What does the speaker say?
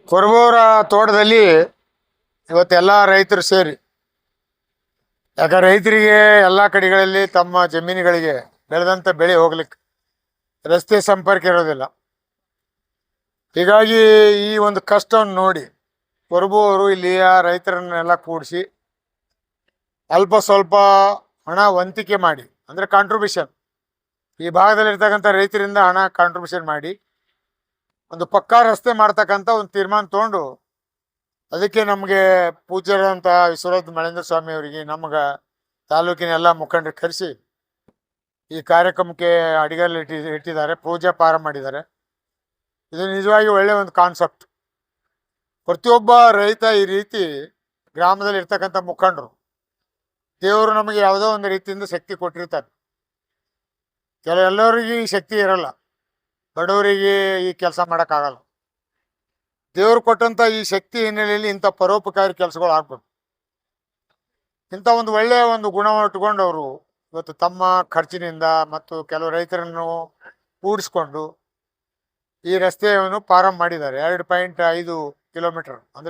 ಕೊರಬೂರ ತೋಟದಲ್ಲಿ ಇವತ್ತೆಲ್ಲ ರೈತರು ಸೇರಿ, ಯಾಕಂದ್ರೆ ರೈತರಿಗೆ ಎಲ್ಲ ಕಡೆಗಳಲ್ಲಿ ತಮ್ಮ ಜಮೀನುಗಳಿಗೆ ಬೆಳೆದಂಥ ಬೆಳೆ ಹೋಗ್ಲಿಕ್ಕೆ ರಸ್ತೆ ಸಂಪರ್ಕ ಇರೋದಿಲ್ಲ. ಹೀಗಾಗಿ ಈ ಒಂದು ಕಷ್ಟವನ್ನು ನೋಡಿ ಕೊರಬು ಅವರು ಇಲ್ಲಿಯ ರೈತರನ್ನೆಲ್ಲ ಕೂಡಿಸಿ ಅಲ್ಪ ಸ್ವಲ್ಪ ಹಣ ವಂತಿಕೆ ಮಾಡಿ, ಅಂದರೆ ಕಾಂಟ್ರಿಬ್ಯೂಷನ್, ಈ ಭಾಗದಲ್ಲಿರ್ತಕ್ಕಂಥ ರೈತರಿಂದ ಹಣ ಕಾಂಟ್ರಿಬ್ಯೂಷನ್ ಮಾಡಿ ಒಂದು ಪಕ್ಕಾ ರಸ್ತೆ ಮಾಡ್ತಕ್ಕಂಥ ಒಂದು ತೀರ್ಮಾನ ತೊಗೊಂಡು, ಅದಕ್ಕೆ ನಮಗೆ ಪೂಜ್ಯರಂಥ ವಿಶ್ವನಾಥ ಮಳೇಂದ್ರ ಸ್ವಾಮಿ ಅವರಿಗೆ ನಮ್ಗೆ ತಾಲೂಕಿನ ಎಲ್ಲ ಮುಖಂಡರು ಕರೆಸಿ ಈ ಕಾರ್ಯಕ್ರಮಕ್ಕೆ ಅಡಿಗಲ್ಲಿ ಇಟ್ಟಿದ್ದಾರೆ, ಪೂಜಾ ಪಾರ ಮಾಡಿದ್ದಾರೆ. ಇದು ನಿಜವಾಗಿ ಒಳ್ಳೆಯ ಒಂದು ಕಾನ್ಸೆಪ್ಟ್. ಪ್ರತಿಯೊಬ್ಬ ರೈತ ಈ ರೀತಿ ಗ್ರಾಮದಲ್ಲಿ ಇರ್ತಕ್ಕಂಥ ಮುಖಂಡರು, ದೇವರು ನಮಗೆ ಯಾವುದೋ ಒಂದು ರೀತಿಯಿಂದ ಶಕ್ತಿ ಕೊಟ್ಟಿರ್ತಾರೆ. ಎಲ್ಲರಿಗೆ ಈ ಶಕ್ತಿ ಇರಲ್ಲ, ಬಡವರಿಗೆ ಈ ಕೆಲಸ ಮಾಡೋಕ್ಕಾಗಲ್ಲ. ದೇವರು ಕೊಟ್ಟಂಥ ಈ ಶಕ್ತಿ ಹಿನ್ನೆಲೆಯಲ್ಲಿ ಇಂಥ ಪರೋಪಕಾರಿ ಕೆಲಸಗಳು ಆಗ್ಬೇಕು. ಇಂಥ ಒಂದು ಒಳ್ಳೆಯ ಒಂದು ಗುಣವನ್ನು ಇಟ್ಕೊಂಡು ಅವರು ಇವತ್ತು ತಮ್ಮ ಖರ್ಚಿನಿಂದ ಮತ್ತು ಕೆಲವು ರೈತರನ್ನು ಕೂಡಿಸ್ಕೊಂಡು ಈ ರಸ್ತೆಯನ್ನು ಪ್ರಾರಂಭ ಮಾಡಿದ್ದಾರೆ. 2.5 ಕಿಲೋಮೀಟರ್, ಅಂದರೆ